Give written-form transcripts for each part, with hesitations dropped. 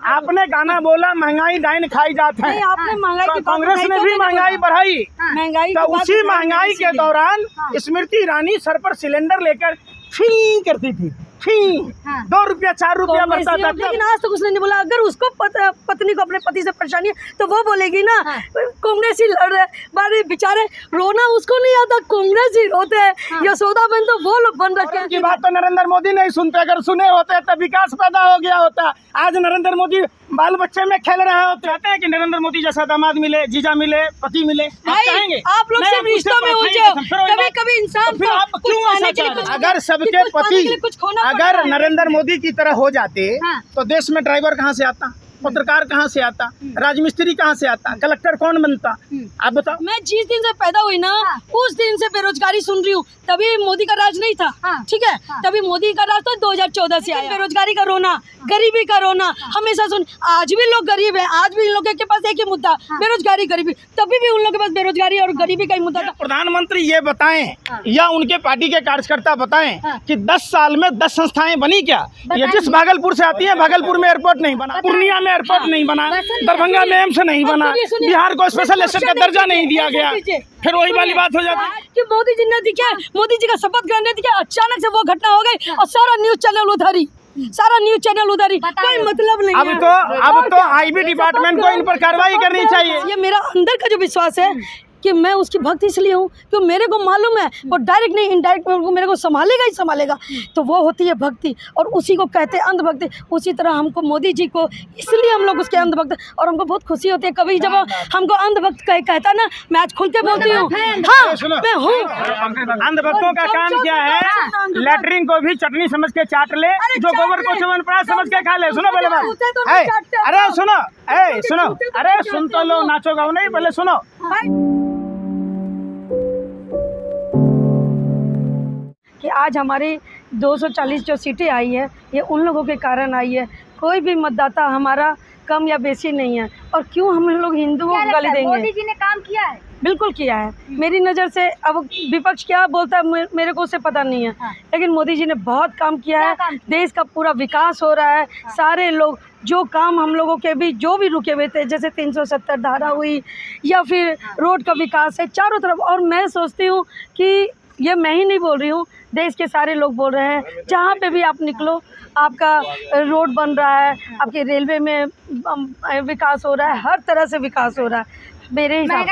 आपने गाना बोला महंगाई डाइन खाई जात है, आपने महंगाई की कांग्रेस ने भी महंगाई बढ़ाई। महंगाई तो उसी महंगाई के दौरान स्मृति ईरानी सर पर सिलेंडर लेकर फी करती थी, फी 2 रुपया 4 रुपया बढ़ता था। लेकिन आज तक उसने नहीं बोला। अगर उसको पत्नी को अपने पति से परेशानी है तो वो बोलेगी ना कांग्रेस ही लड़ रहे बारे बेचारे, रोना उसको नहीं आता, कांग्रेस ही रोते हैं। यशोदा बहन तो वो लोग बन रखे हैं की बात तो नरेंद्र मोदी नहीं सुनते, अगर सुने होते तो विकास पैदा हो गया होता। आज नरेंद्र मोदी बाल बच्चे में खेल रहे होते। चाहते हैं कि नरेंद्र मोदी जैसा दामाद मिले, जीजा मिले, पति मिले, आप चाहेंगे? आप लोग सब रिश्तों में उलझे, कभी कभी इंसान अगर सबके पति अगर नरेंद्र मोदी की तरह हो जाते तो देश में ड्राइवर कहाँ से आता, पत्रकार कहाँ से आता, राजमिस्त्री कहाँ से आता, कलेक्टर कौन बनता? आप बताओ। मैं जिस दिन से पैदा हुई ना उस दिन से बेरोजगारी सुन रही हूँ। तभी मोदी का राज नहीं था, ठीक है, तभी मोदी का राज तो 2014 से आया। बेरोजगारी का रोना, गरीबी का रोना हमेशा सुन। आज भी लोग गरीब है, आज भी इन लोगों के पास एक ही मुद्दा, बेरोजगारी गरीबी। तभी भी उन लोगों के पास बेरोजगारी और गरीबी का ही मुद्दा था। प्रधानमंत्री ये बताएं या उनके पार्टी के कार्यकर्ता बताएं कि 10 साल में 10 संस्थाएं बनी क्या? ये जिस भागलपुर से आती है, भागलपुर में एयरपोर्ट नहीं बना, पूर्णिया में एयरपोर्ट नहीं बना, दरभंगा में एम्स नहीं बना, बिहार को स्पेशल स्टेट का दर्जा नहीं दिया गया। फिर वही वाली बात हो जाती है कि मोदी जी ने दिखे, मोदी जी का शपथ ग्रहण दिखे, अचानक से वो घटना हो गई और सारा न्यूज चैनल उधरी, सारा न्यूज चैनल उधरी, कोई मतलब नहीं। अब तो आईबी डिपार्टमेंट को इन पर कार्रवाई करनी चाहिए। ये मेरा अंदर का जो विश्वास है कि मैं उसकी भक्त इसलिए हूँ कि मेरे को मालूम है वो डायरेक्ट नहीं इनडायरेक्ट मेरे को संभालेगा ही संभालेगा। तो वो होती है भक्ति और उसी को कहते हैं अंधभक्ति। उसी तरह हमको मोदी जी को इसलिए हम लोग उसके अंधभक्त, और हमको बहुत खुशी होती है कभी जब हमको अंधभक्त कहता है ना। मैं आज खुल के बोलती हूँ, हाँ मैं हूँ। अंधभक्तों का काम क्या है? लैटरिन को भी चटनी समझ के चाट ले, जो गोबर को च्यवनप्राश समझ के खा ले। सुनो पहले बात, अरे सुनो, सुनो, अरे सुन तो लो, नाचो गाओ नहीं, पहले सुनो। कि आज हमारी 240 जो सीटें आई है ये उन लोगों के कारण आई है। कोई भी मतदाता हमारा कम या बेसी नहीं है। और क्यों हम लोग हिंदुओं को गाली देंगे? मोदी जी ने काम किया है, बिल्कुल किया है मेरी नज़र से। अब विपक्ष क्या बोलता है मेरे को उसे पता नहीं है, लेकिन मोदी जी ने बहुत काम किया है। देश का पूरा विकास हो रहा है। सारे लोग जो काम हम लोगों के भी जो भी रुके हुए थे, जैसे 370 धारा हुई या फिर रोड का विकास है चारों तरफ। और मैं सोचती हूँ कि ये मैं ही नहीं बोल रही हूँ, देश के सारे लोग बोल रहे हैं। जहाँ पे भी आप निकलो आपका रोड बन रहा है, आपके रेलवे में विकास हो रहा है, हर तरह से विकास हो रहा है मेरे हिसाब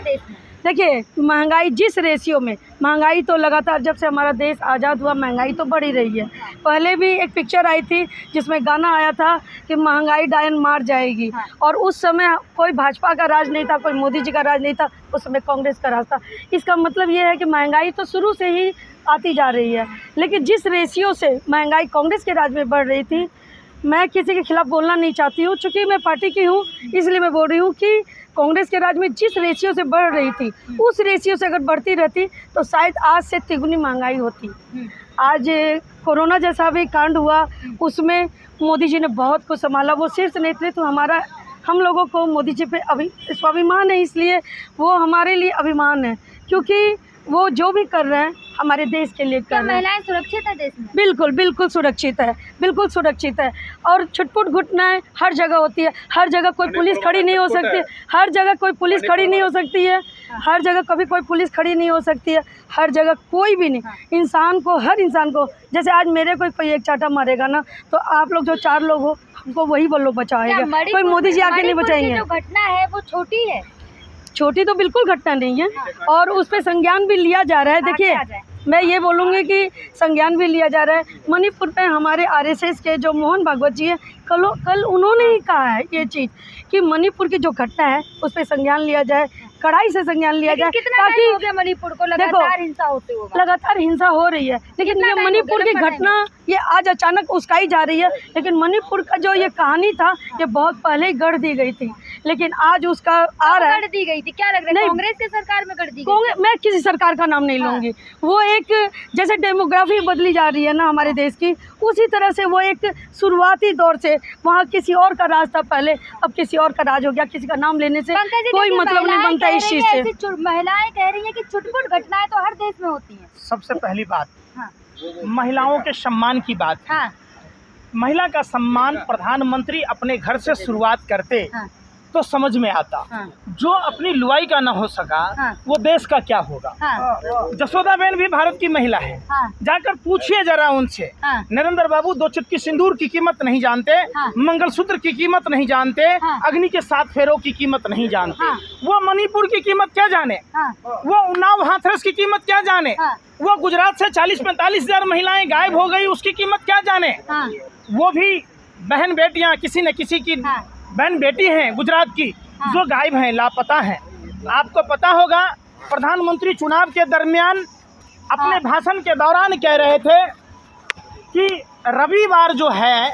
से। देखिए महंगाई जिस रेशियो में, महंगाई तो लगातार जब से हमारा देश आज़ाद हुआ महंगाई तो बढ़ ही रही है। पहले भी एक पिक्चर आई थी जिसमें गाना आया था कि महंगाई डायन मार जाएगी, और उस समय कोई भाजपा का राज नहीं था, कोई मोदी जी का राज नहीं था, उस समय कांग्रेस का राज था। इसका मतलब ये है कि महंगाई तो शुरू से ही आती जा रही है, लेकिन जिस रेशियो से महंगाई कांग्रेस के राज में बढ़ रही थी, मैं किसी के खिलाफ बोलना नहीं चाहती हूँ, चूँकि मैं पार्टी की हूँ इसलिए मैं बोल रही हूँ कि कांग्रेस के राज में जिस रेशियो से बढ़ रही थी उस रेशियो से अगर बढ़ती रहती तो शायद आज से तिगुनी महंगाई होती। आज कोरोना जैसा भी कांड हुआ उसमें मोदी जी ने बहुत कुछ संभाला। वो शीर्ष नेतृत्व हमारा, हम लोगों को मोदी जी पे स्वाभिमान है, इसलिए वो हमारे लिए अभिमान है, क्योंकि वो जो भी कर रहे हैं हमारे देश के लिए कर रहे हैं। महिलाएं सुरक्षित है देश में? बिल्कुल बिल्कुल सुरक्षित है, बिल्कुल सुरक्षित है। और छुटपुट घटनाएं हर जगह होती है, हर जगह कोई पुलिस खड़ी नहीं हो सकती, हर जगह कोई पुलिस खड़ी नहीं हो सकती है, हर जगह कभी कोई पुलिस खड़ी नहीं हो सकती है, हर जगह कोई भी नहीं। इंसान को, हर इंसान को, जैसे आज मेरे कोई एक चाटा मारेगा ना तो आप लोग जो 4 लोग हो हमको वही बोलो बचाएगा, कोई मोदी जी आके नहीं बचाएंगे। जो घटना है वो छोटी है? छोटी तो बिल्कुल घटना नहीं है, और उस पर संज्ञान भी लिया जा रहा है। देखिए मैं ये बोलूँगी कि संज्ञान भी लिया जा रहा है। मणिपुर में हमारे आरएसएस के जो मोहन भागवत जी हैं, कल उन्होंने ही कहा है ये चीज़ कि मणिपुर की जो घटना है उस पर संज्ञान लिया जाए, कड़ाई से संज्ञान लिया जाए, ताकि हो गया मणिपुर को लगातार हिंसा होते हुए? लगातार हिंसा हो रही है, लेकिन ये मणिपुर की घटना ये आज अचानक उस्काई जा रही है। लेकिन मणिपुर का जो ये कहानी था ये बहुत पहले ही गढ़ दी गई थी, लेकिन आज उसका आ रहा है। गढ़ दी गई थी? क्या लग रहा है कांग्रेस के सरकार में गढ़ दी गई? मैं किसी सरकार का नाम नहीं लूँगी। वो एक जैसे डेमोग्राफी बदली जा रही है ना हमारे देश की, उसी तरह से वो एक शुरुआती दौर से वहाँ किसी और का राज था पहले, अब किसी और का राज हो गया। किसी का नाम लेने से कोई मतलब नहीं बनता इस चीज़ से। महिलाएं कह रही हैं कि छुटपुट घटनाएं तो हर देश में होती हैं। सबसे पहली बात, महिलाओं के सम्मान की बात। महिला का सम्मान प्रधानमंत्री अपने घर से शुरुआत करते तो समझ में आता। जो अपनी लुआई का ना हो सका वो देश का क्या होगा। जसोदाबेन भी भारत की महिला है। जाकर पूछिए जरा उनसे। नरेंद्र बाबू 2 चुटकी सिंदूर की कीमत नहीं जानते, मंगलसूत्र की कीमत नहीं जानते, अग्नि के 7 फेरों की कीमत नहीं जानते। वो मणिपुर की कीमत क्या जाने, वो उन्नाव हाथरस की कीमत क्या जाने, वो गुजरात से 40-45 हजार महिलाएं गायब हो गई उसकी कीमत क्या जाने। वो भी बहन बेटियां किसी न किसी की बहन बेटी हैं गुजरात की जो गायब हैं, लापता हैं। आपको पता होगा प्रधानमंत्री चुनाव के दरमियान अपने भाषण के दौरान कह रहे थे कि रविवार जो है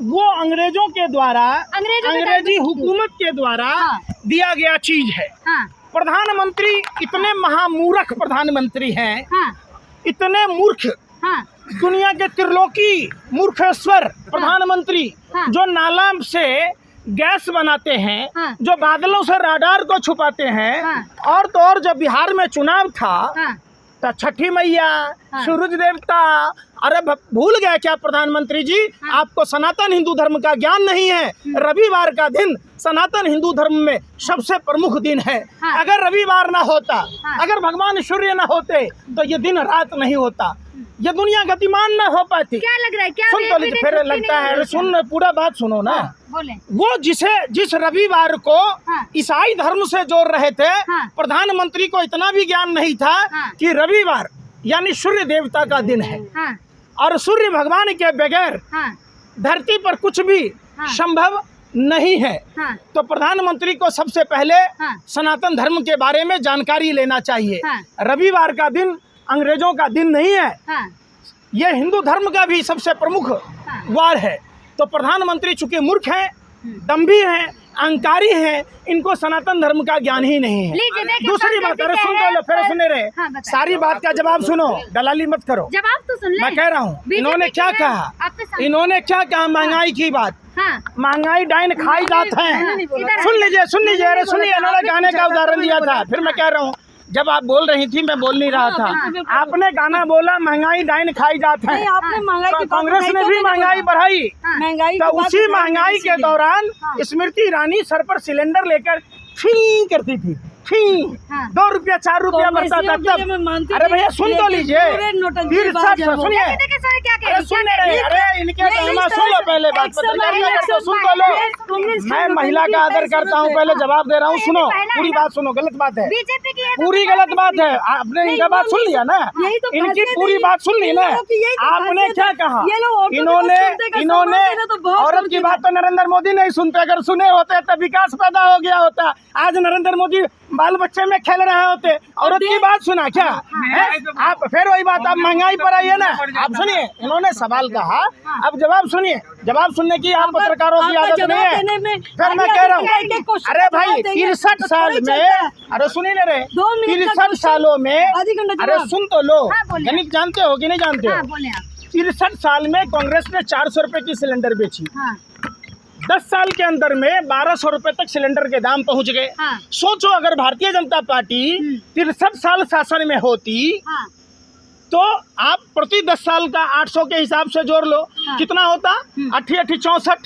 वो अंग्रेजों के द्वारा अंग्रेजी हुकूमत के द्वारा दिया गया चीज है। प्रधानमंत्री इतने महामूर्ख प्रधानमंत्री हैं, इतने मूर्ख, दुनिया के त्रिलोकी मूर्खेश्वर प्रधानमंत्री जो नाला से गैस बनाते हैं, जो बादलों से राडार को छुपाते हैं। और तो और जब बिहार में चुनाव था तो छठी मैया, सूरज देवता, अरे भूल गए क्या प्रधानमंत्री जी? आपको सनातन हिंदू धर्म का ज्ञान नहीं है। रविवार का दिन सनातन हिंदू धर्म में सबसे प्रमुख दिन है। अगर रविवार ना होता, अगर भगवान सूर्य ना होते तो ये दिन रात नहीं होता, ये दुनिया गतिमान ना हो पाती। क्या लग रहा है? क्या सुन तो लीजिए, फिर लगता है सुन, पूरा बात सुनो ना। बोले। वो जिस रविवार को ईसाई धर्म से जोड़ रहे थे, प्रधानमंत्री को इतना भी ज्ञान नहीं था कि रविवार यानी सूर्य देवता का दिन है और सूर्य भगवान के बगैर धरती पर कुछ भी संभव नहीं है। तो प्रधानमंत्री को सबसे पहले सनातन धर्म के बारे में जानकारी लेना चाहिए। रविवार का दिन अंग्रेजों का दिन नहीं है, ये हिंदू धर्म का भी सबसे प्रमुख वार है। तो प्रधानमंत्री चूंकि मूर्ख हैं, दम्भी हैं, अहंकारी हैं, इनको सनातन धर्म का ज्ञान ही नहीं है। दूसरी बात, अरे सुन लो, फिर सुने रहे, सारी बात का जवाब सुनो, दलाली मत करो। जवाब तो सुन ले। मैं कह रहा हूँ इन्होंने क्या कहा, इन्होंने क्या कहा, महंगाई की बात। महंगाई डाइन खाई जात है। सुन लीजिए, अरे सुनिए, इन्होंने गाने का उदाहरण दिया था। फिर मैं कह रहा हूँ, जब आप बोल रही थी मैं बोल नहीं रहा था, आपने गाना बोला महंगाई डाइन खाई जात है। तो कांग्रेस ने भी महंगाई बढ़ाई, तो उसी महंगाई के दौरान स्मृति ईरानी सर पर सिलेंडर लेकर फी करती थी, फी 2 रुपया 4 रुपया बढ़ता था तब। अरे भैया सुन तो लीजिए, सुनिए, अरे सुन रहे, अरे इनके सुन लो, पहले बात सुन तो लो। मैं महिला का आदर करता हूँ, पहले जवाब दे रहा हूँ, सुनो, पूरी बात सुनो। गलत बात है, पूरी गलत बात है। आपने इनका बात सुन लिया ना, इनकी पूरी बात सुन ली ना। आपने क्या कहा, इन्होंने औरत की बात तो नरेंद्र मोदी नहीं सुनते, अगर सुने होते तो विकास पैदा हो गया होता। आज नरेंद्र मोदी बाल बच्चे में खेल रहे होते, औरत की बात सुना क्या? आप फिर वही बात, आप महंगाई पर आइए ना। आप सुनिए, इन्होंने सवाल कहा, अब जवाब सुनिए। जवाब सुनने की आप पत्रकारों की आदत नहीं है। फिर मैं कह रहा हूँ, अरे भाई 63 साल में, अरे सुनिए ना रे, 63 सालों में, अरे सुन तो लो, गणित जानते हो कि नहीं जानते हो? 63 साल में कांग्रेस ने 400 रुपए की सिलेंडर बेची। 10 साल के अंदर में 1200 रुपए तक सिलेंडर के दाम पहुंच गए। सोचो अगर भारतीय जनता पार्टी 63 साल शासन में होती तो आप प्रति 10 साल का 800 के हिसाब से जोड़ लो, कितना होता? 88 64,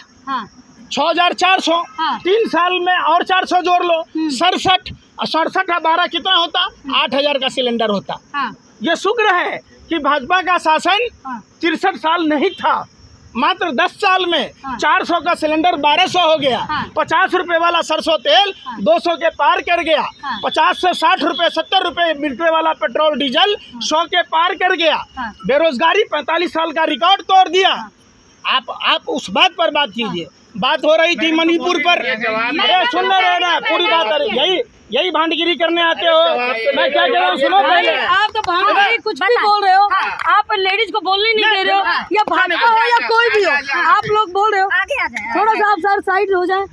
6400। 3 साल में और 400 जोड़ लो, 67, 67 12 कितना होता? 8000 का सिलेंडर होता। ये शुक्र है कि भाजपा का शासन 63 साल नहीं था, मात्र 10 साल में 400 का सिलेंडर 1200 हो गया। 50 रुपए वाला सरसों तेल 200 के पार कर गया। 50 से 60 रुपए 70 रुपए बिकने वाला पेट्रोल डीजल 100 के पार कर गया। बेरोजगारी 45 साल का रिकॉर्ड तोड़ दिया। आप उस बात पर बात कीजिए। बात हो रही थी मणिपुर पर, अरे सुन रहे ना, पूरी बात यही भांडगिरी करने आते हो। मैं क्या कह रहा हूँ, सुनो पहले। आप तो भांडगिरी कुछ भी बोल रहे हो, आप लेडीज को बोलने नहीं दे रहे हो, या भाजपा हो या कोई भी हो, आप लोग बोल रहे हो। थोड़ा सा आप सर साइड हो जाए,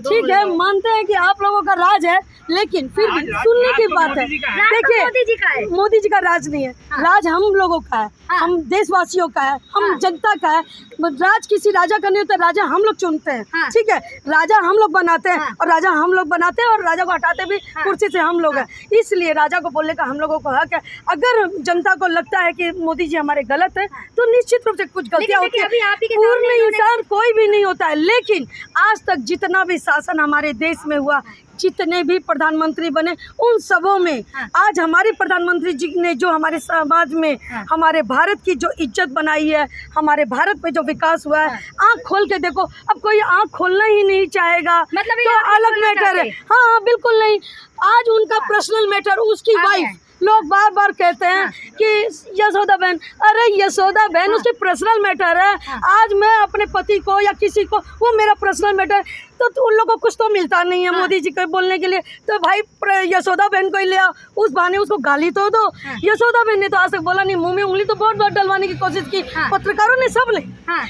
ठीक है, मानते हैं कि आप लोगों का राज है, लेकिन फिर भी सुनने की बात है। देखिए, मोदी जी का राज नहीं है, राज हम लोगों का है, हम देशवासियों का है, हम जनता का है। राज किसी राजा का नहीं होता, राजा हम लोग चुनते हैं, ठीक है, राजा हम लोग बनाते हैं और राजा हम लोग बनाते हैं और राजा को हटाते भी कुर्सी से हम लोग हैं। इसलिए राजा को बोलने का हम लोगों को हक है। अगर जनता को लगता है कि मोदी जी हमारे गलत है तो निश्चित रूप से कुछ गलतियां होती है, पूर्ण इंसान कोई भी नहीं होता है। लेकिन आज तक जितना भी शासन हमारे देश में हुआ, जितने भी प्रधानमंत्री बने, उन सबों में आज हमारे प्रधानमंत्री जी ने जो हमारे समाज में हमारे भारत की जो इज्जत बनाई है, हमारे भारत में जो विकास हुआ है, आंख खोल के देखो। अब कोई आंख खोलना ही नहीं चाहेगा मतलब तो अलग मैटर है। हाँ, बिल्कुल नहीं। आज उनका पर्सनल मैटर, उसकी वाइफ, लोग बार बार कहते हैं कि यशोदा बहन, अरे यशोदा बहन उसकी पर्सनल मैटर है। आज मैं अपने पति को या किसी को, वो मेरा पर्सनल मैटर, तो उन लोगों को कुछ तो मिलता नहीं है मोदी जी को बोलने के लिए। तो भाई यशोदा बहन को ही ले आओ, उस बहाने उसको गाली तो दो। यशोदा बहन ने तो आज तक बोला नहीं, मुंह में उंगली तो बहुत बार डलवाने की कोशिश की, पत्रकारों ने, सब ने,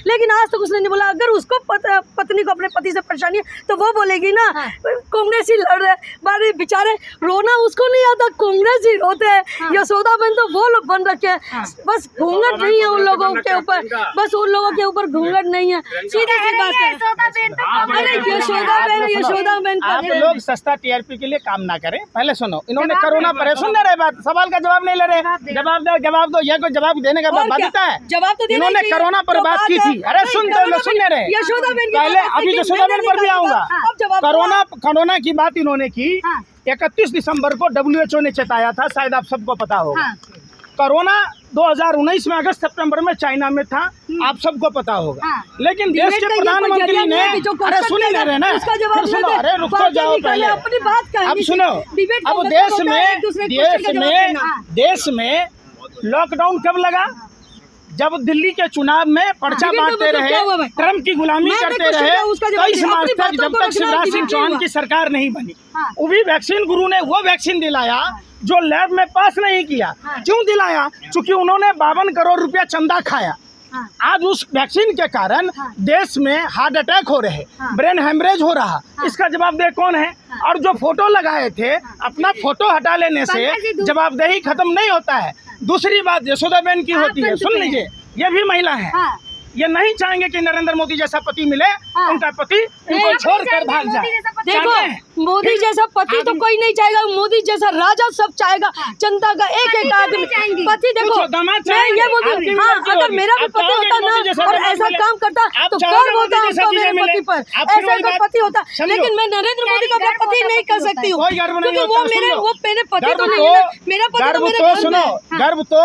लेकिन आज तक उसने नहीं बोला। अगर उसको पत्नी को अपने पति से परेशानी है तो वो बोलेगी ना, कांग्रेस ही लड़ रहे, बारे बेचारे रोना उसको नहीं आता, कांग्रेस ही रोते हैं। यशोदा बहन तो वो लोग बन रखे हैं, बस घूंघट नहीं है उन लोगों के ऊपर, बस उन लोगों के ऊपर घूंघट नहीं है। सीधी सी बात है। यशोदा बहन आप लोग सस्ता टीआरपी के लिए काम ना करें। पहले सुनो, इन्होंने कोरोना पर सुन रहे बात, सवाल का जवाब नहीं ले रहे। जवाब दो, यह कोई जवाब देने का बाध्यता है। जवाब तो इन्होंने कोरोना पर बात की थी। अरे सुनने रहे, यशोदा बहन पहले अभी यशोदा बहन पर भी आऊंगा। कोरोना की बात इन्होंने की 31 दिसंबर को WHO ने चेताया था, शायद आप सबको पता होगा। कोरोना 2019 में अगस्त सितंबर में चाइना में था, आप सबको पता होगा। लेकिन देश के प्रधानमंत्री ने, अरे सुने ना रहे ना, फिर सुनो, अरे रुक तो जाओ पहले, अब सुनो। अब देश में लॉकडाउन कब लगा? जब दिल्ली के चुनाव में पर्चा बांटते रहे, ट्रम्प की गुलामी करते रहे 23 मार्च तक, जब तक शिवराज सिंह चौहान की सरकार नहीं बनी। वो भी वैक्सीन गुरु ने वो वैक्सीन दिलाया जो लैब में पास नहीं किया। क्यों दिलाया? क्योंकि उन्होंने 52 करोड़ रुपया चंदा खाया। आज उस वैक्सीन के कारण देश में हार्ट अटैक हो रहे, ब्रेन हेमरेज हो रहा। इसका जवाबदेह कौन है? और जो फोटो लगाए थे, अपना फोटो हटा लेने से जवाबदेही खत्म नहीं होता है। दूसरी बात यशोदा बहन की होती है, सुन लीजिए, ये भी महिला है। ये नहीं चाहेंगे कि नरेंद्र मोदी जैसा पति मिले, उनका पति इनको छोड़कर भाग जाए। देखो, मोदी जैसा पति तो कोई नहीं चाहेगा, मोदी जैसा राजा सब चाहेगा। जनता का एक एक आदमी पति। देखो, मैं ये बोलती हूँ, हाँ, अगर मेरा भी पति होता ना और ऐसा काम करता तो गर्व होता हमको मेरे पति पर, ऐसा अगर पति होता। लेकिन मैं नरेंद्र मोदी को अपना पति नहीं कर सकती हूँ, क्योंकि वो मेरे पति तो नहीं है, मेरा पति तो मेरे घर में। गर्व तो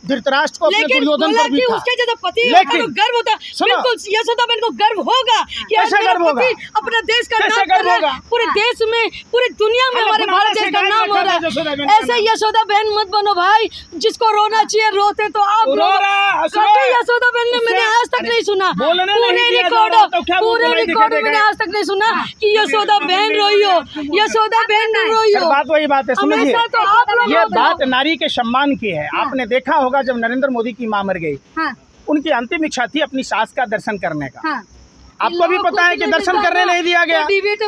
धृतराष्ट्र को, लेकिन बोला कि उसके जैसा पति गर्व होता। बिल्कुल, यशोदा बहन को गर्व होगा कि अपना देश का नाम कर रहा है, पूरे देश में, पूरी दुनिया में हमारे भारत देश का नाम हो रहा है। ऐसे यशोदा बहन मत बनो भाई, जिसको रोना चाहिए रोते तो आप यशोदा बहन ने मैंने आज तक नहीं सुना, पूरे रिकॉर्ड मैंने आज तक नहीं सुना कि यशोदा बहन रोई हो, यशोदा बहन रोई हो। बात वही बात है, समझिए, ये बात नारी के सम्मान की है। आपने देखा होगा जब नरेंद्र मोदी की मां मर गई, उनकी अंतिम इच्छा थी अपनी सास का दर्शन करने का। आपको भी पता है कि दर्शन करने नहीं दिया गया।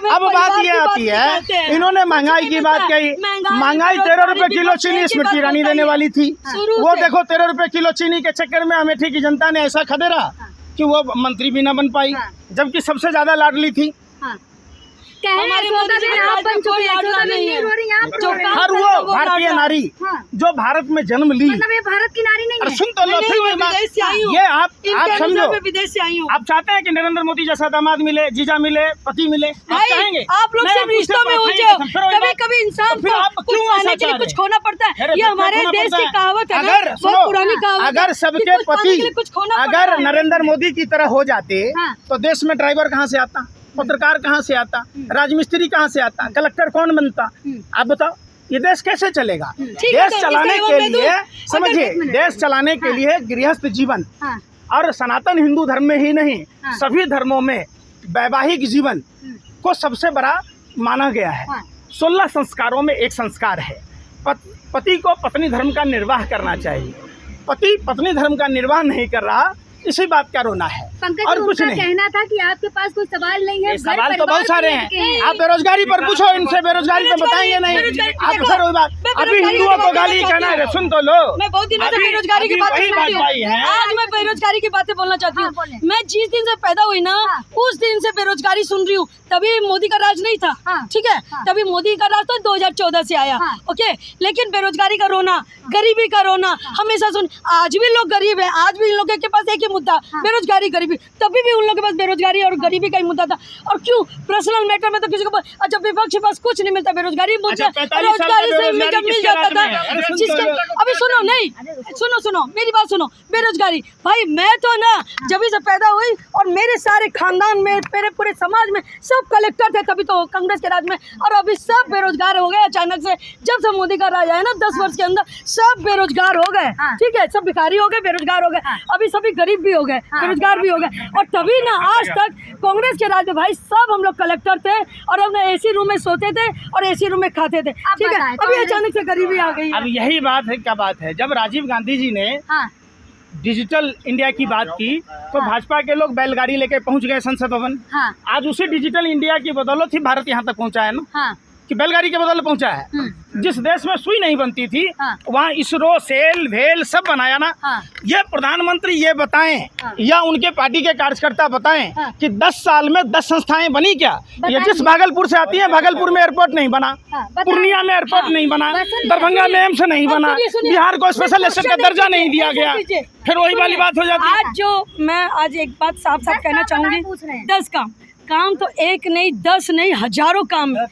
अब बात ये आती है, इन्होंने महंगाई की बात कही। महंगाई 13 रुपए किलो चीनी स्मृति ईरानी देने वाली थी, वो देखो 13 रुपए किलो चीनी के चक्कर में अमेठी की जनता ने ऐसा खदेड़ा कि वो मंत्री भी न बन पाई, जबकि सबसे ज्यादा लाडली थी। हमारे मोदी जी हर वो भारतीय नारी जो भारत में जन्म ली, मतलब ये भारत की नारी नहीं है। सुन तो लो, ये आप समझो, विदेश से आई हूँ। आप चाहते हैं कि नरेंद्र मोदी जैसा दामाद मिले, जीजा मिले, पति मिले, आप चाहेंगे? आप लोग सिर्फ रिश्तों में उलझे हो। कभी कभी इंसान को कुछ पाने के लिए कुछ खोना पड़ता है। ये हमारे देश की कहावत है, बहुत पुरानी कहावत। अगर सबके पति अगर नरेंद्र मोदी की तरह हो जाते तो देश में ड्राइवर कहाँ से आता, पत्रकार कहाँ से आता, राजमिस्त्री कहाँ से आता, कलेक्टर कौन बनता? आप बताओ, ये देश कैसे चलेगा? देश चलाने के लिए, समझिए, देश चलाने के लिए गृहस्थ जीवन और सनातन हिंदू धर्म में ही नहीं, सभी धर्मों में वैवाहिक जीवन को सबसे बड़ा माना गया है। 16 संस्कारों में एक संस्कार है, पति को पत्नी धर्म का निर्वाह करना चाहिए। पति पत्नी धर्म का निर्वाह नहीं कर रहा इसी बात का रोना है पंकज और जी, कुछ उनका नहीं। कहना था कि आपके पास कोई सवाल नहीं है, ये घर सवाल तो परिवार बहुत सारे को हैं। लेके हैं। आप बेरोजगारी पर पूछो इनसे, बेरोजगारी तो बताएंगे नहीं। आप सर वही बात, अभी हिंदुओं को गाली कहना है, सुन तो लो। मैं बहुत दिनों से अभी- बेरोजगारी की अभी बातें वही सुन बात रही हूँ। भाई है। आज मैं बेरोजगारी की बातें बोलना चाहती हाँ, बोलें। हूँ। मैं जिस दिन से पैदा हुई ना, हाँ। उस दिन से बेरोजगारी सुन रही हूँ। तभी मोदी का राज नहीं था, हाँ। ठीक है, हाँ। तभी मोदी का राज तो 2014 से आया, हाँ। ओके। लेकिन बेरोजगारी का रोना, गरीबी का रोना हमेशा सुन। आज भी लोग गरीब है, आज भी इन लोगों के पास एक ही मुद्दा, बेरोजगारी गरीबी। तभी भी उन लोगों के पास बेरोजगारी और गरीबी का ही मुद्दा था। और क्यों पर्सनल मैटर में तो किसी को अच्छा विपक्ष के पास कुछ नहीं मिलता, बेरोजगारी अच्छा, 45 साल रोजगारी का से बेरोजगारी मिल किसके जाता राज्य था। में है? अरे सुन तो जिसके लो। अभी सुनो, नहीं सुनो मेरी बात सुनो। बेरोजगारी भाई, मैं तो ना जब से पैदा हुई और मेरे सारे खानदान में, मेरे पूरे समाज में सब कलेक्टर थे तभी तो कांग्रेस के राज में, और अभी सब बेरोजगार हो गए अचानक से। जब से मोदी का राज आया ना 10 वर्ष के अंदर सब बेरोजगार हो गए, हाँ। ठीक है, सब भिखारी हो गए, बेरोजगार हो गए, अभी सभी गरीब भी हो गए, बेरोजगार भी हो गए। और तभी ना आज तक कांग्रेस के राज में भाई सब हम लोग कलेक्टर थे और हम एसी रूम में सोते थे और एसी रूम में खाते थे, ठीक है। बताएं, अभी कांग्रेस- अचानक से गरीबी आ गई है। अब यही बात है, क्या बात है, जब राजीव गांधी जी ने हाँ, डिजिटल इंडिया की बात की तो भाजपा के लोग बैलगाड़ी लेके पहुंच गए संसद भवन। हाँ, आज उसी डिजिटल इंडिया की बदौलत ही भारत यहाँ तक पहुंचा है ना, हाँ, कि बैलगाड़ी के बदौलत पहुंचा है। जिस देश में सुई नहीं बनती थी हाँ। वहाँ इसरो, सेल, वेल सब बनाया ना। हाँ। ये प्रधानमंत्री ये बताएं हाँ। या उनके पार्टी के कार्यकर्ता बताएं हाँ। कि 10 साल में 10 संस्थाएं बनी क्या? ये बताएं। जिस भागलपुर से आती है, भागलपुर में एयरपोर्ट नहीं बना, हाँ, बताएं। पूर्णिया में एयरपोर्ट हाँ। नहीं बना, बस सुनिए, दरभंगा में एम्स नहीं और बना, सुनिए, बिहार को स्पेशल स्टेट का दर्जा नहीं दिया गया। कीजिए। फिर वही वाली बात हो जाती है। आज जो मैं आज एक बात साफ 10 कहना काम चाहूंगी, पूछ रहे हैं। 10 काम तो एक नहीं, 10 नहीं, हजारों काम है,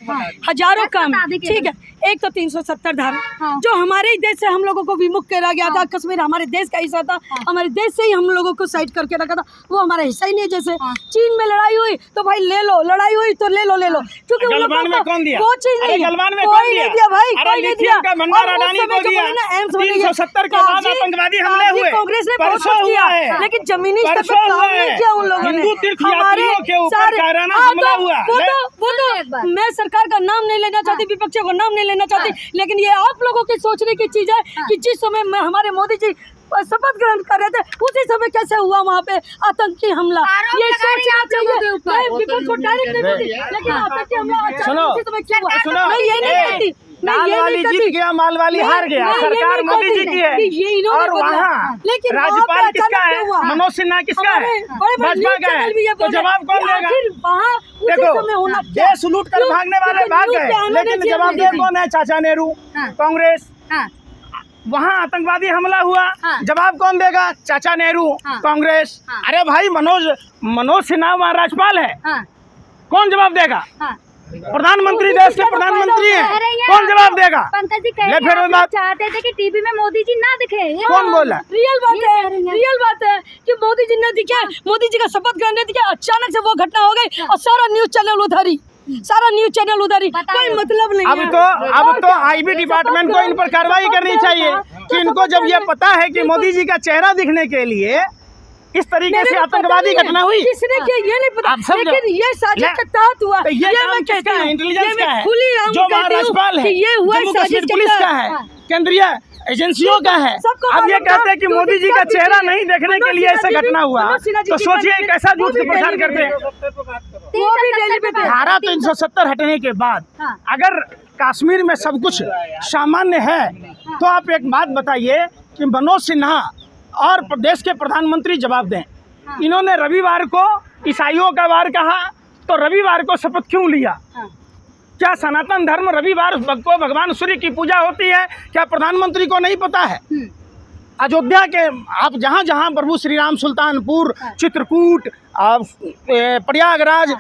हजारों 10 काम बता है, दीजिए। ठीक है। एक तो 370 धारा, हाँ। जो हमारे ही देश से हम लोगों को विमुख करा गया था। कश्मीर हमारे देश का हिस्सा था, हमारे देश से ही हम लोगों को साइड करके रखा था, वो हमारा हिस्सा ही नहीं है। जैसे चीन में लड़ाई हुई तो भाई ले लो, लड़ाई हुई तो ले लो, क्योंकि उन लोगों गलवान में को कौन दिया? वो चीज अरे नहीं है, गलवान में कोई कौन नहीं दिया भाई, अरे कोई नहीं दिया। लिथियम का भंडार और उस अडानी समय को जो दिया। बोले ना, एम्स बनेगा। 370 के बाद काजी- आतंकवादी हमले काजी हुए। कांग्रेस ने बहुत परसों कुछ किया हुआ है। लेकिन जमीनी स्तर परसों पर काम हुआ नहीं है। किया उन लोगों ने। हिंदू तीर्थ हमारे यात्रियों के ऊपर सारे- कायराना हाँ, हमला तो हुआ। वो तो सुनिए एक बात। मैं सरकार का नाम नहीं लेना चाहती, विपक्षियों का नाम नहीं लेना चाहती, लेकिन ये आप लोगों की सोचने की चीज है कि जिस समय में हमारे मोदी जी शपथ ग्रहण कर रहे थे उसी समय कैसे हुआ वहाँ पे आतंकी हमला। आरोप ये लगा रही हैं सोचना आप लोगों के चाहिए। ऊपर। मैं विपक्ष को डायरेक्ट नहीं बोलती, लेकिन आतंकी हमला सुनो, अचानक उसी समय क्यों हुआ? सुनो, मैं ये नहीं कहती, मैं दाल ये वाली नहीं जीत कहती। गया, माल वाली हार गया। मैं ये सरकार नहीं मोदी कहती जी की है कि ये इन्होंने और बदला। वहाँ लेकिन वहाँ पे राज्यपाल अचानक किसका है? क्यों हुआ? मनोज सिन्हा किसका है? बड़े-बड़े भाजपा न्यूज़ का है। चैनल भी ये तो बोल रहे जवाब हैं कौन कि देगा? आखिर वहाँ उसी देखो, समय होना क्या? देश लूट कर क्यों? भागने वाले क्योंकि भाग न्यूज़ गए, पे आना लेकिन नहीं जवाब चाहिए। दे कौन है? चाचा नेहरू, हाँ। कांग्रेस। हाँ, वहाँ आतंकवादी हमला हुआ, हाँ। जवाब कौन देगा? चाचा नेहरू, हाँ। कांग्रेस। हाँ। अरे भाई, मनोज सिन्हा वहाँ राज्यपाल है, हाँ, कौन जवाब देगा? हाँ। प्रधानमंत्री, देश के प्रधानमंत्री कह हैं, रही हैं कौन आप जवाब लोग- देगा? पंकज जी कह ले रही फिर हैं, आप बात- लोग चाहते थे कि टीवी में मोदी जी ना दिखे। ये कौन बोला? रियल बात ये है, कह रही हैं। रियल बात है कि मोदी जी ने दिखे, मोदी जी का शपथ ग्रहण नहीं दिखा, अचानक से वो घटना हो गई और सारा न्यूज चैनल उधर ही, सारा न्यूज चैनल उधर ही, बताइए। कोई मतलब नहीं अब है। तो आईबी डिपार्टमेंट को इन पर कार्रवाई करनी चाहिए कि इनको जब ये पता है कि मोदी जी का चेहरा दिखने के लिए इस तरीके मेरे से को पता आतंकवादी नहीं है, घटना हुई। किसने किया ये नहीं पता, आप समझो। लेकिन ये साजिश ले- के तहत हुआ। तो ये काम मैं किसका कहती है? हूँ, इंटेलिजेंस ये का मैं है, खुली आम जो कहती हूँ राज्यपाल है, कि ये हुआ जम्मू साजिश कश्मीर के पुलिस तहत। का है, हाँ। केंद्रीय एजेंसियों का है। सबको अब ये मालूम था, कहते हैं कि क्योंकि मोदी जी का सब चेहरा दिखे। नहीं देखने के मनोज लिए ऐसा सिन्हा जी घटना भी- हुआ, मनोज सिन्हा जी तो की सोचिए बात कैसा वो झूठ भी का प्रचार दिल्ली करते में हैं। वो भी दिल्ली पे थे। धारा 370 हटने के बाद हाँ। अगर कश्मीर में सब कुछ सामान्य है तो आप एक बात बताइए कि मनोज सिन्हा और प्रदेश के प्रधानमंत्री जवाब दें। इन्होंने रविवार को ईसाइयों का वार कहा तो रविवार को शपथ क्यों लिया? क्या सनातन धर्म रविवार को भगवान सूर्य की पूजा होती है? क्या प्रधानमंत्री को नहीं पता है? अयोध्या के आप जहाँ जहाँ प्रभु श्री राम, सुल्तानपुर, चित्रकूट, प्रयागराज,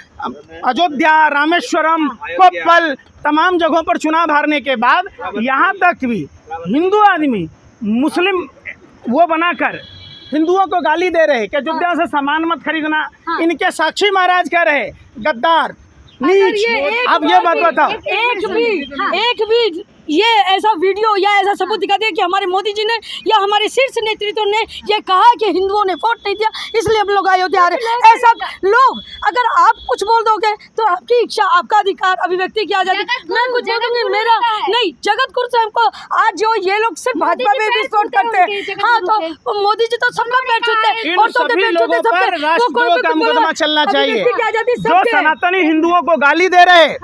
अयोध्या, रामेश्वरम, कोप्पल, तमाम जगहों पर चुनाव हारने के बाद यहाँ तक भी हिंदू आदमी मुस्लिम वो बनाकर हिंदुओं को गाली दे रहे कि अयोध्या से सामान मत खरीदना। इनके साक्षी महाराज कह रहे गद्दार, नीच। आप ये बात बताओ, एक भी ये ऐसा वीडियो या ऐसा सबूत दिखा दिया कि हमारे मोदी जी ने या हमारे शीर्ष नेतृत्व ने ये कहा कि हिंदुओं ने वोट नहीं दिया इसलिए हम लोग अयोध्या आ रहे हैं। ऐसा लोग अगर आप कुछ बोल दोगे तो आपकी इच्छा, आपका अधिकार, अभिव्यक्ति की आजादी, मैं कुछ बोलूंगी, मेरा नहीं। जगत गुरु से हमको आज जो ये लोग सिर्फ भाजपा में विस्फोट करते हैं, हाँ तो मोदी जी तो सबका पैर छूते हैं और तो सभी लोगों पर राष्ट्रद्रोह का मुकदमा चलना चाहिए। जो सनातनी हिंदुओं को गाली दे रहे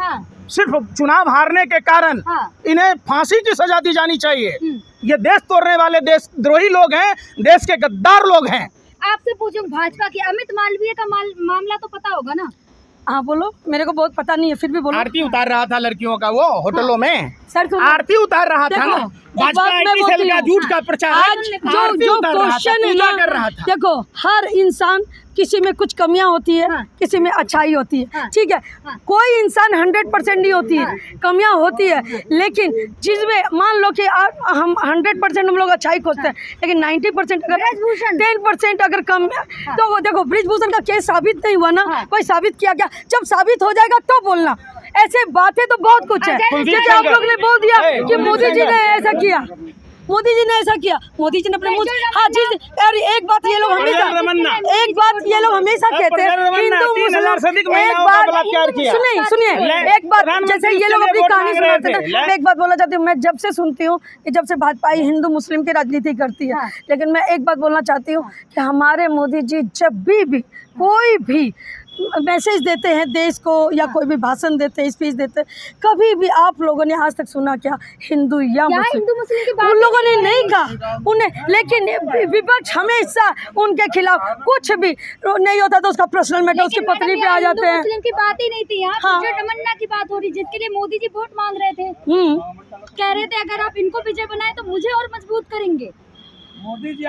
सिर्फ चुनाव हारने के कारण इन्हें फांसी की सजा दी जानी चाहिए। ये देश तोड़ने वाले देशद्रोही लोग हैं, देश के गद्दार लोग हैं। आपसे पूछूं, भाजपा के अमित मालवीय का मामला तो पता होगा ना? हाँ बोलो, मेरे को बहुत पता नहीं है फिर भी बोलो। आरती उतार रहा था लड़कियों का वो होटलों में, सर आरती उतार रहा था ना, भाजपा IT सेल का झूठ का प्रचार आज जो क्वेश्चन है ना, देखो हर इंसान किसी में कुछ कमियां होती है, किसी में अच्छाई होती है, ठीक है। कोई इंसान 100% नहीं होती है, कमियां होती है, लेकिन जिसमें मान लो कि हम 100% हम लोग अच्छाई खोजते हैं, लेकिन 90% अगर 10% अगर कम, तो वो देखो ब्रिजभूषण का केस साबित नहीं हुआ ना, कोई साबित किया क्या? जब साबित हो जाएगा तो बोलना। ऐसे बातें तो बहुत कुछ है, जैसे आप लोग ने बोल दिया कि मोदी जी ने ऐसा किया, मोदी जी ने ऐसा किया, मोदी जी ने अपने मुंह, हाँ जी। और एक बात ये लोग हमेशा कहते हैं हिंदू मुस्लिम, एक बात सुनिए एक बात, जैसे ये लोग अपनी कहानी सुनाते थे, मैं एक बात बोलना चाहती हूँ। मैं जब से सुनती हूँ कि जब से भाजपा हिंदू मुस्लिम की राजनीति करती है, लेकिन मैं एक बात बोलना चाहती हूँ कि हमारे मोदी जी जब भी कोई भी मैसेज देते हैं देश को या कोई भी भाषण देते हैं, स्पीच देते हैं, कभी भी आप लोगों ने आज तक सुना क्या हिंदू या मुस्लिम की बात? उन लोगों ने नहीं कहा उन्हें, लेकिन विपक्ष हमेशा उनके खिलाफ कुछ भी नहीं होता तो उसका पर्सनल मैटर उसकी पत्नी पे आ जाते हैं। मुस्लिम की बात ही नहीं थी यहाँ, हाँ। तमन्ना की बात हो रही जिसके लिए मोदी जी वोट मांग रहे थे, कह रहे थे अगर आप इनको विजय बनाए तो मुझे और मजबूत करेंगे। मोदी जी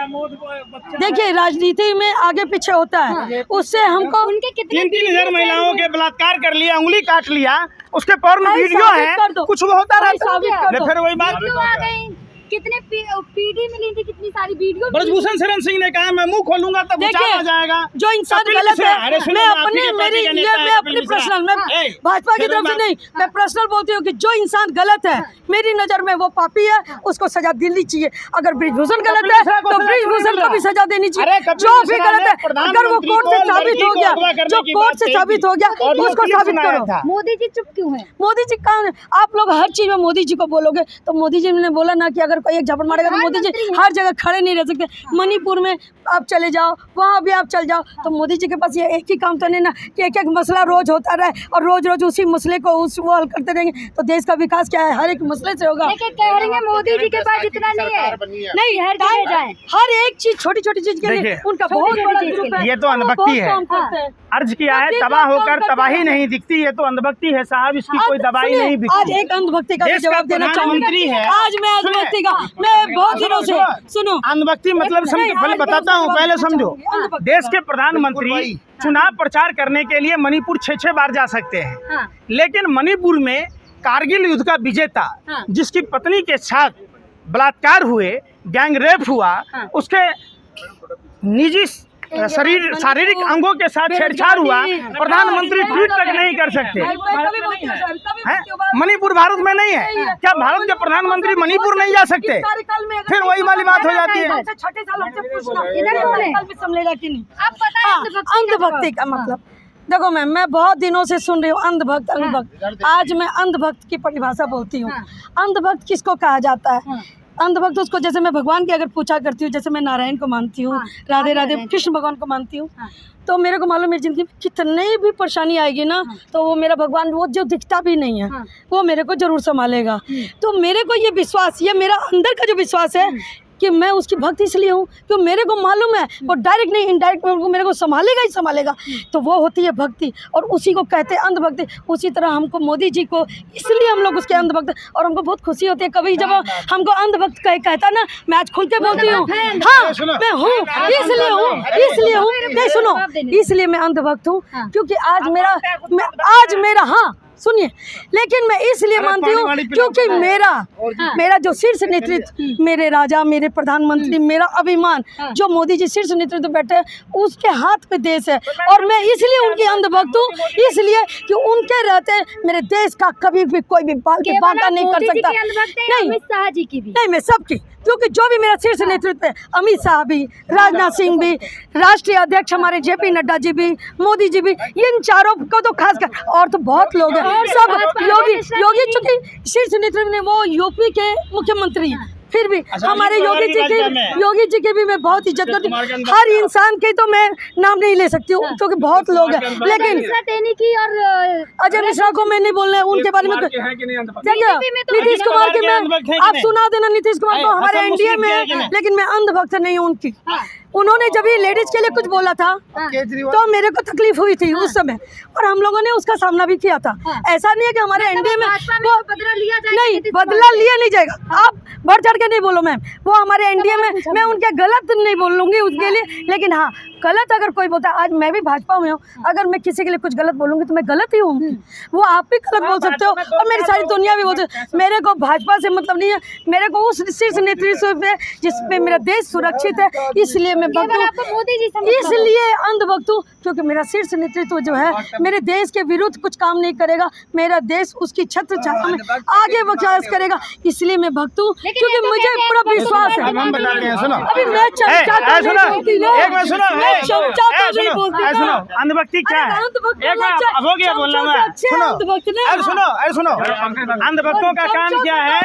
देखिए राजनीति में आगे पीछे होता है, उससे हमको उनके कितने 3,000 महिलाओं के बलात्कार कर लिया, उंगली काट लिया, उसके पॉर्न वीडियो है, कुछ वो होता रहता है। फिर वही बात आ गई, कितने पीढ़ी मिली थी, कितनी सारी वीडियो। ब्रजभूषण शरण सिंह ने कहा मैं मुंह खोलूंगा तब विचार हो जाएगा। जो इंसान गलत है, मैं अपनी पर्सनल, मैं भाजपा की तरफ से नहीं, मैं पर्सनल बोलती हूँ कि जो इंसान गलत है मेरी नजर में वो पापी है, उसको सजा देनी चाहिए। अगर ब्रजभूषण गलत है तो ब्रजभूषण को भी सजा देनी चाहिए। जो भी गलत है अगर वो कोर्ट से साबित हो गया, जो कोर्ट से साबित हो गया उसको साबित करो। मोदी जी चुप क्यों है? मोदी जी का आप लोग हर चीज में मोदी जी को बोलोगे तो मोदी जी ने बोला ना कि अगर कोई एक झपट मारेगा तो मोदी जी हर जगह खड़े नहीं रह सकते। मणिपुर में आप चले जाओ, वहाँ भी आप चल जाओ, तो मोदी जी के पास ये एक ही काम तो नहीं ना कि एक एक मसला रोज होता रहे और रोज रोज उसी मसले को वो हल करते रहेंगे तो देश का विकास क्या है? हर एक मसले से होगा। कह रहे हैं मोदी जी के पास इतना नहीं है, नहीं हर एक चीज छोटी छोटी चीज के लिए उनका बहुत बड़ा ग्रुप है। ये तो अंधभक्ति है, अर्ज किया है तबाह होकर तबाही नहीं दिखती, ये तो अंधभक्ति है साहब, इसकी कोई दवाई नहीं दिखती। आज एक अंधभक्ति का जवाब देना चाहूंगी। आज मैं अंधभक्ति का, मैं बहुत दिनों से सुनो, अंधभक्ति मतलब समझो, पहले बताता हूँ, पहले समझो। देश के प्रधानमंत्री चुनाव प्रचार करने के लिए मणिपुर 6 बार जा सकते हैं, लेकिन मणिपुर में कारगिल युद्ध का विजेता जिसकी पत्नी के साथ बलात्कार हुए, गैंग रेप हुआ, उसके निजी शारीरिक अंगों के साथ छेड़छाड़ हुआ, प्रधानमंत्री ट्वीट तक नहीं कर सकते हैं। मणिपुर भारत में नहीं है क्या? भारत के प्रधानमंत्री मणिपुर नहीं जा सकते? फिर वही वाली बात हो जाती है। अंधभक्ति का मतलब देखो मैं बहुत दिनों से सुन रही हूँ अंधभक्त। आज मैं अंधभक्त की परिभाषा बोलती हूँ। अंधभक्त किसको कहा जाता है? अंधभक्त उसको, जैसे मैं भगवान की अगर पूछा करती हूँ, जैसे मैं नारायण को मानती हूँ, राधे राधे कृष्ण भगवान को मानती हूँ, तो मेरे को मालूम मेरी ज़िंदगी में कितनी भी परेशानी आएगी ना, तो वो मेरा भगवान, वो जो दिखता भी नहीं है, वो मेरे को ज़रूर संभालेगा। तो मेरे को ये विश्वास, ये मेरा अंदर का जो विश्वास है कि मैं उसकी भक्त इसलिए हूँ कि मेरे को मालूम है वो डायरेक्ट नहीं इनडायरेक्ट मेरे को संभालेगा ही संभालेगा, तो वो होती है भक्ति, और उसी को कहते हैं अंधभक्ति। उसी तरह हमको मोदी जी को इसलिए हम लोग उसके अंधभक्त, और हमको बहुत खुशी होती है कभी जब हमको अंधभक्त कहता ना, मैं आज खुल के बोलती हूँ, हाँ मैं हूँ, इसलिए हूँ, नहीं सुनो, इसलिए मैं अंधभक्त हूँ क्योंकि आज मेरा सुनिए, लेकिन मैं इसलिए मानती हूँ क्योंकि मेरा जो शीर्ष नेतृत्व, मेरे राजा, मेरे प्रधानमंत्री, मेरा अभिमान, जो मोदी जी शीर्ष नेतृत्व बैठे हैं, उसके हाथ पे देश है। और मैं इसलिए उनकी अंधभक्त हूँ, इसलिए कि उनके रहते मेरे देश का कभी भी कोई भी बांका नहीं कर सकता। नहीं, अमित शाह जी की भी नहीं, मैं सबकी, क्योंकि जो भी मेरा शीर्ष नेतृत्व है, अमित शाह भी, राजनाथ सिंह भी, राष्ट्रीय अध्यक्ष हमारे JP नड्डा जी भी, मोदी जी भी, इन चारों को तो खासकर, और तो बहुत लोग हैं, सब योगी चूंकि शीर्ष नेतृत्व ने, वो यूपी के मुख्यमंत्री हैं, फिर भी हमारे योगी जी की भी मैं बहुत इज्जत करती हूँ। हर इंसान की तो मैं नाम नहीं ले सकती हूँ क्योंकि बहुत लोग हैं, लेकिन की और अजय मिश्रा को मैं नहीं बोलना है उनके बारे में। नीतीश कुमार के मैं, आप सुना देना नीतीश कुमार को, हमारे NDA में है, लेकिन मैं अंधभक्त नहीं हूँ उनकी। उन्होंने जब ये लेडीज के लिए कुछ बोला था तो मेरे को तकलीफ हुई थी उस समय, और हम लोगों ने उसका सामना भी किया था। ऐसा नहीं है कि हमारे NDA में वो बदला लिया जाएगा, नहीं, बदला लिया नहीं जाएगा। आप बढ़ चढ़ के नहीं बोलो मैम, वो हमारे NDA में, मैं उनके गलत नहीं बोलूँगी उसके लिए, लेकिन हाँ, गलत अगर कोई बोलता है, आज मैं भी भाजपा में हूँ, अगर मैं किसी के लिए कुछ गलत बोलूँगी तो मैं गलत ही हूँ, वो आप भी गलत बोल सकते हो और मेरी सारी दुनिया भी बोलते है। मेरे को भाजपा से मतलब नहीं है, मेरे को उस शीर्ष नेतृत्व पे जिसपे मेरा देश सुरक्षित है, इसलिए मैं भक्त हूँ, इसलिए अंधभक्त हूँ, क्योंकि मेरा शीर्ष नेतृत्व जो है मेरे देश के विरुद्ध कुछ काम नहीं करेगा, मेरा देश उसकी छत्र छाया में आगे विकास करेगा, इसलिए मैं भक्त हूँ, क्योंकि मुझे पूरा विश्वास है। अभी मैं चमचा तो नहीं बोलती, मैं चमचा तो नहीं बोलती। अंधभक्ति क्या है? हो गया बोलना। सुनो, अंधभक्तों का काम क्या है?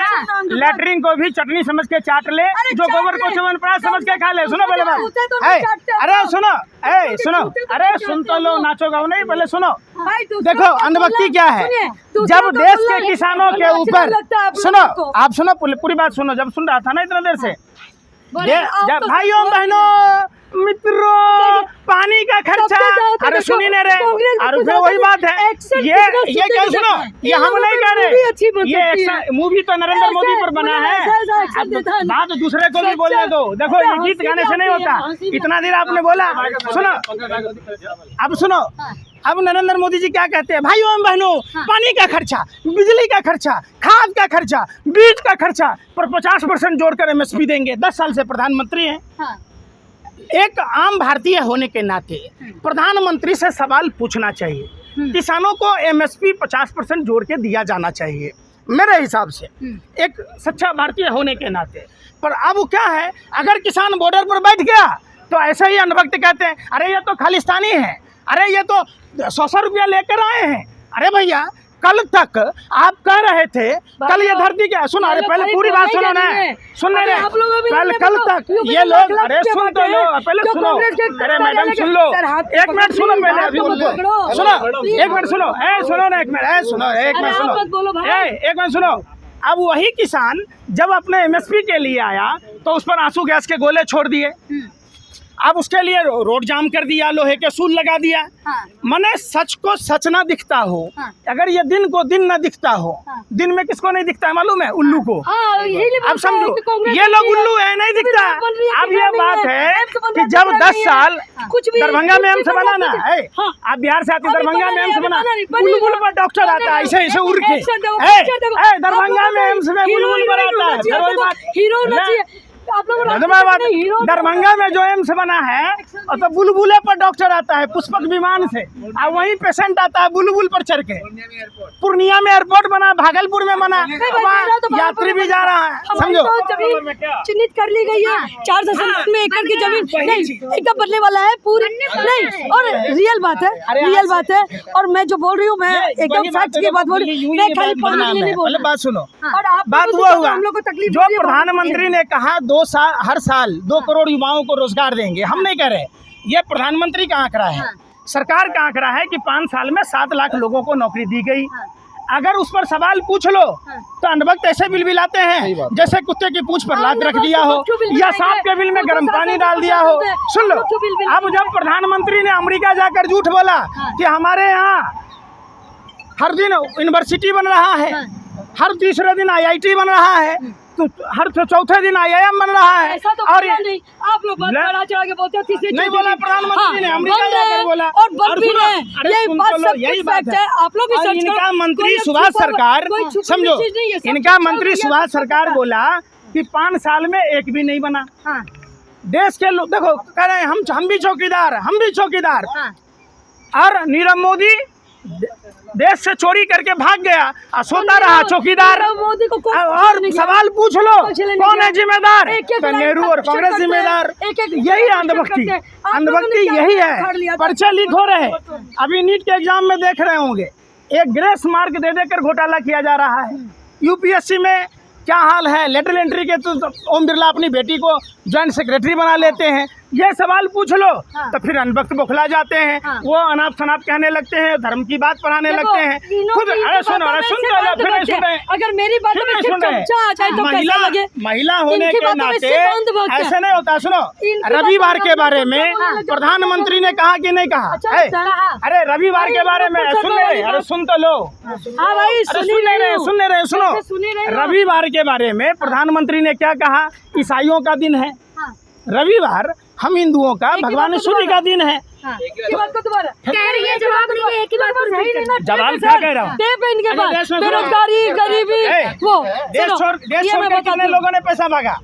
लैटरिन को भी चटनी समझ के चाट ले, जो गोबर को च्यवनप्राश समझ के खा ले। सुनो पहले बात, अरे सुनो, अरे सुन तो लो, नाचो गाओ नहीं, पहले सुनो। देखो अंधभक्ति क्या है? जब देश के किसानों के ऊपर, सुनो, आप सुनो, पूरी बात सुनो। जब सुन रहा था ना इतना देर से, जब भाइयों बहनों मित्रों, पानी का खर्चा, अरे सुनी नहीं रहे, अरे फिर वही बात है, ये क्या, सुनो, ये हम नहीं कह रहे, ये मूवी तो नरेंद्र मोदी पर बना है, बात दूसरे को भी बोलने दो। देखो ये गीत गाने से नहीं होता, इतना देर आपने बोला, सुनो, अब नरेंद्र मोदी जी क्या कहते हैं? भाइयों एवं बहनों, पानी का खर्चा, बिजली का खर्चा, खाद का खर्चा, बीज का खर्चा पर 50% जोड़कर MSP देंगे। 10 साल से प्रधानमंत्री हैं। एक आम भारतीय होने के नाते प्रधानमंत्री से सवाल पूछना चाहिए, किसानों को MSP 50% जोड़ के दिया जाना चाहिए मेरे हिसाब से, एक सच्चा भारतीय होने के नाते। पर अब क्या है, अगर किसान बॉर्डर पर बैठ गया तो ऐसे ही अनभक्त कहते हैं, अरे ये तो खालिस्तानी है, अरे ये तो 100 रुपया लेकर आए हैं। अरे भैया, कल तक आप कह रहे थे, कल ये धरती क्या, सुनो, अरे पहले पूरी बात सुनो ना, सुन रहे पहले, कल तक ये लोग, अरे सुन तो लो, पहले सुनो, अरे मैडम सुन लो, 1 मिनट सुनो पहले, अभी सुनो, 1 मिनट सुनो, सुनो ना, 1 मिनट सुनो, 1 मिनट सुनो, 1 मिनट सुनो। अब वही किसान जब अपने MSP के लिए आया तो उस पर आंसू गैस के गोले छोड़ दिए, अब उसके लिए रोड जाम कर दिया, लोहे के सूल लगा दिया। मने सच को सच ना दिखता हो, अगर ये दिन को दिन ना दिखता हो, दिन में किसको नहीं दिखता है मालूम है? उल्लू को। अब समझो, ये लोग उल्लू है, नहीं दिखता। अब ये बात है कि जब 10 साल दरभंगा में एम्स बना ना, आप बिहार से आते, दरभंगा में एम्स बना, बुलबुल पर डॉक्टर आता है ऐसे उड़ के, दरभंगा में एम्स में बुलबुल पर आता है। दरभंगा में जो एम्स बना है तो बुलबुले पर डॉक्टर आता है पुष्पक विमान से, और वहीं पेशेंट आता है बुलबुल पर चढ़ के। पूर्णिया में एयरपोर्ट बना, भागलपुर में बना, यात्री भी जा रहा है। समझो, चिन्हित कर ली गई है, 457 एकड़ की जमीन नहीं, एकदम बदलने वाला है पूरी नहीं, और रियल बात है, और मैं जो बोल रही हूँ, मैं एकदम फैक्ट की बात बोल रही हूँ, मैं खाली बोलने के लिए नहीं बोल रही। बात सुनो, बात हुआ जो प्रधानमंत्री ने कहा, हर साल 2 करोड़ युवाओं को रोजगार देंगे, हम नहीं कह रहे, ये प्रधानमंत्री का आंकड़ा है, सरकार का आंकड़ा है कि 5 साल में 7 लाख लोगों को नौकरी दी गई। अगर उस पर सवाल पूछ लो तो अनभक्त ऐसे बिलबिलाते हैं जैसे कुत्ते की पूंछ पर लात रख दिया हो या सांप के बिल में गर्म पानी डाल दिया हो। सुन लो, अब जब प्रधानमंत्री ने अमेरिका जाकर झूठ बोला कि हमारे यहाँ हर दिन यूनिवर्सिटी बन रहा है, हर तीसरे दिन IIT बन रहा है, तो हर चौथे दिन IIM बन रहा है। ऐसा तो और बोला नहीं, आप लोग बात बढ़ा चढ़ा के बोलते हैं तीसरे नहीं चौथे बोला, दिन। प्रधानमंत्री ने हाँ, अमेरिका बन रहे जाकर हैं बोला और बन भी सुनो, रहे हैं। अरे यही सुन बात तो लो, सब यही कुछ बात फैक्ट है, आप लोग भी और सर्च इनका करो। मंत्री कोई सुभाष छुपा- सरकार कोई छुपी समझो, चीज नहीं है, सब इनका कुछ मंत्री सब सुभाष कुछ सरकार पता है। बोला कि 5 साल में एक भी नहीं बना। हाँ देश के लोग देखो कह रहे हैं हम भी चौकीदार, हम भी चौकीदार। हाँ और नीरव मोदी देश से चोरी करके भाग गया और सोता रहा चौकीदार। नीरव मोदी को कोई और नहीं सवाल पूछ लो कुछ नहीं कौन किया। है जिम्मेदार? एक-एक तो लाइन नेहरू और check कांग्रेस करते हैं, जिम्मेदार। एक-एक यही check अंधभक्ति, करते हैं। आप लोगों ने अंधभक्ति क्या यही उखाड़ लिया है। था? पर्चे लीक हो रहे हैं। अभी नीट के एग्जाम में देख रहे होंगे, एक ग्रेस मार्क दे देकर घोटाला किया जा रहा है। यूपीएससी में क्या हाल है, लेटर एंट्री के तो ओम बिरला अपनी बेटी को ज्वाइंट सेक्रेटरी बना लेते हैं। ये सवाल पूछ लो तो फिर अनभक्त बौखला जाते हैं। वो अनाप शनाप कहने लगते हैं, धर्म की बात पढ़ाने लगते हैं। खुद अरे सुनो, अरे सुन तो लो, फिर नहीं सुन रहे। अगर मेरी बात फिर में नहीं फिर सुन रहे। चर्चा आ जाए तो महिला कैसा लगे? महिला होने इनकी के बातों में नाते सिर्फ अंधभक्त है। ऐसे नहीं होता। सुनो, इनकी रविवार बातों के में बारे अंधभक्त में है। प्रधानमंत्री ने कहा कि नहीं कहा? अच्छा, है? कहा। अरे रविवार के बारे में अरे सुन ले, अरे सुन तो लो। हाँ भाई अरे सुन नहीं रहे, सुन नहीं रहे, सुनो। सुन ही रहे हो। रविवार के बारे में प्रधानमंत्री ने क्या कहा? ईसाइयों का दिन है हाँ रविवार, हम हिंदुओं का भगवान सूर्य का दिन है। हाँ की बात को दोबारा कह रही है जवाब नहीं है, एक ही बात पर सही नहीं ना। जवाब क्या कह रहा हूँ? टेप है इनके अरे पास, देश में सुनो। बेरोजगारी, गरीबी, ए, वो देश सुनो, छोड़ ये मैं के बताती कितने हूँ। लोगों ने पैसा भागा,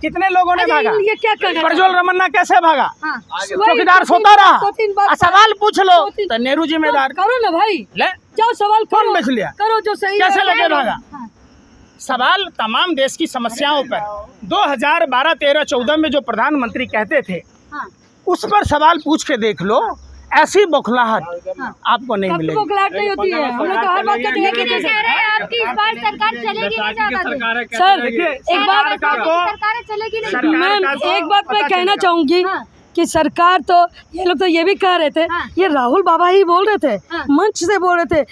कितने लोगों ने अरे भागा? ये क्या कहना है? प्रज्वल रमन्ना कैसे भागा? हाँ चौकीदार वही सोता रहा। दो तीन बात और सवाल पूछ लो दो-तीन- तो नेहरू जिम्मेदार। करो ना भाई, ले जाओ सवाल कौन करो, बच लिया? करो जो सही कैसे है। लगे भागा? हाँ सवाल तमाम देश की समस्याओं पर 2012, 13, 14 में जो प्रधानमंत्री कहते थे हाँ उस पर सवाल पूछ के देख लो। ऐसी बौखलाहट आपको नहीं कब मिलेगी। बौखलाहट नहीं होती है, हम लोग तो हर बात कहते हैं कि लेकिन कह रहे हैं आपकी इस बार सरकार चलेगी नहीं ज्यादा। सर देखिए, एक बात सरकार चलेगी नहीं। सरकार मैम का तो एक बात मैं पता कहना चलेगा। चाहूंगी हाँ। कि सरकार तो ये लोग तो ये भी कह रहे थे, हाँ। ये राहुल बाबा ही बोल रहे थे, हाँ। मंच से बोल रहे थे,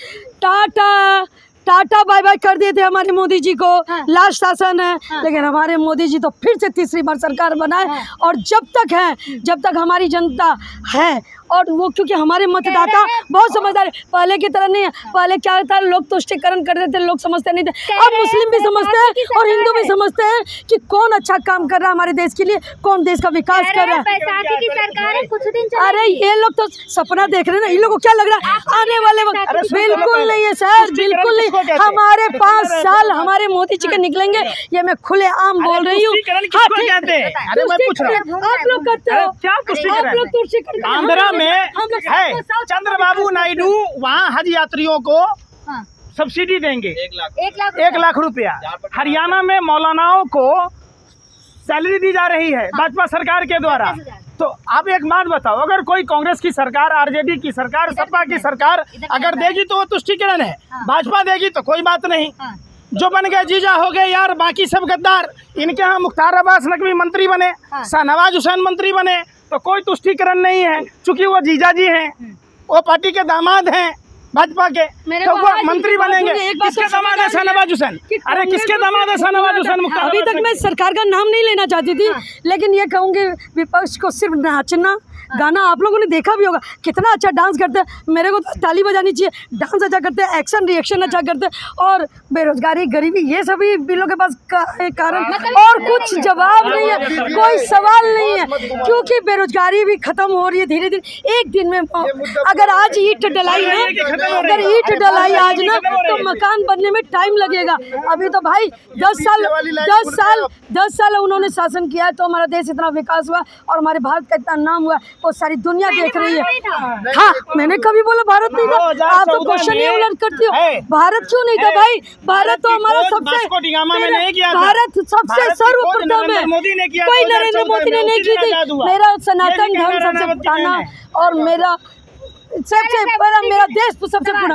टाटा बाय बाय कर दिए थे हमारे मोदी जी को, हाँ। लास्ट शासन है। लेकिन हमारे मोदी जी तो फिर से तीसरी बार सरकार बनाए हाँ। और जब तक हमारी जनता है और वो क्योंकि हमारे मतदाता बहुत समझदार है, पहले की तरह नहीं है। पहले क्या था, लोग तुष्टिकरण कर रहे थे, लोग समझते नहीं थे। अब मुस्लिम भी समझते हैं और हिंदू भी समझते हैं कि कौन अच्छा काम कर रहा है हमारे देश के लिए, कौन देश का विकास कर रहा है। बैसाखी की सरकार है, कुछ दिन चलेगी। अरे ये लोग तो सपना देख रहे हैं ना, इन लोगों को क्या लग रहा है आने वाले वक्त? बिल्कुल नहीं है सर, बिल्कुल नहीं। हमारे 5 साल हमारे मोदी जी के निकलेंगे, ये मैं खुले आम बोल रही हूँ। तुष्टिकरण किसको कहते हैं? अरे मैं पूछ रहा हूँ, आप लोग करते हो, क्या तुष्टिकरण? आप लोग तुष्टिकरण आंध्रा में हम लोग है 7 साल चंद्रबाबू नायडू, वहाँ हज यात्रियों को हाँ सब्सिडी देंगे 1 1 लाख रुपया। हरियाणा में मौलानाओं को सैलरी दी जा रही है भाजपा सरकार के द्वारा। तो आप एक बात बताओ, अगर कोई कांग्रेस की सरकार, आरजेडी की सरकार, सपा की सरकार अगर देगी तो वो तुष्टिकरण है। भाजपा देगी तो कोई बात नहीं। हाँ जो बन गए जीजा हो गए यार, बाकी सब गद्दार। इनके यहाँ मुख्तार अब्बास नकवी मंत्री बने, शाहनवाज हुसैन मंत्री बने, तो कोई तुष्टिकरण नहीं है। चूंकि वो जीजा जी हैं, वो पार्टी के दामाद हैं भाजपा के, मेरे तो को वो आज मंत्री की बात बनेंगे। सुनिए, एक बात किसके तो समझ दामाद आ है? रही है शाहनवाज हुसैन। कि अरे किसके दामाद है? शाहनवाज हुसैन, मुख्तार अभी तक मैं सरकार का नाम नहीं लेना चाहती थी, लेकिन ये कहूँगी विपक्ष को सिर्फ नाचना गाना आप लोगों ने देखा भी होगा, कितना अच्छा डांस करते हैं। मेरे को तो ताली बजानी चाहिए, डांस अच्छा करते हैं, एक्शन रिएक्शन अच्छा करते हैं। और बेरोजगारी, गरीबी, ये सभी बिलों के पास कारण और कुछ जवाब नहीं है, कोई सवाल नहीं है, क्योंकि बेरोजगारी भी खत्म हो रही है धीरे धीरे। एक दिन में अगर आज ईंट डलाई ना, अगर ईंट डलाई आज ना, तो मकान बनने में टाइम लगेगा। अभी तो भाई 10 साल उन्होंने शासन किया है, तो हमारा देश इतना विकास हुआ और हमारे भारत का इतना नाम हुआ, वो सारी दुनिया देख रही है। हाँ, मैंने कभी बोला भारत नहीं था? आप तो क्वेश्चन ही उलट करती हो, भारत क्यों नहीं था भाई? भारत तो हमारा सबसे, भारत सबसे सर्वप्रथम है। कोई नरेंद्र मोदी ने नहीं की थी। मेरा सनातन धर्म सबसे पुराना और मेरा सबसे बड़ा, मेरा देश सबसे पुराना।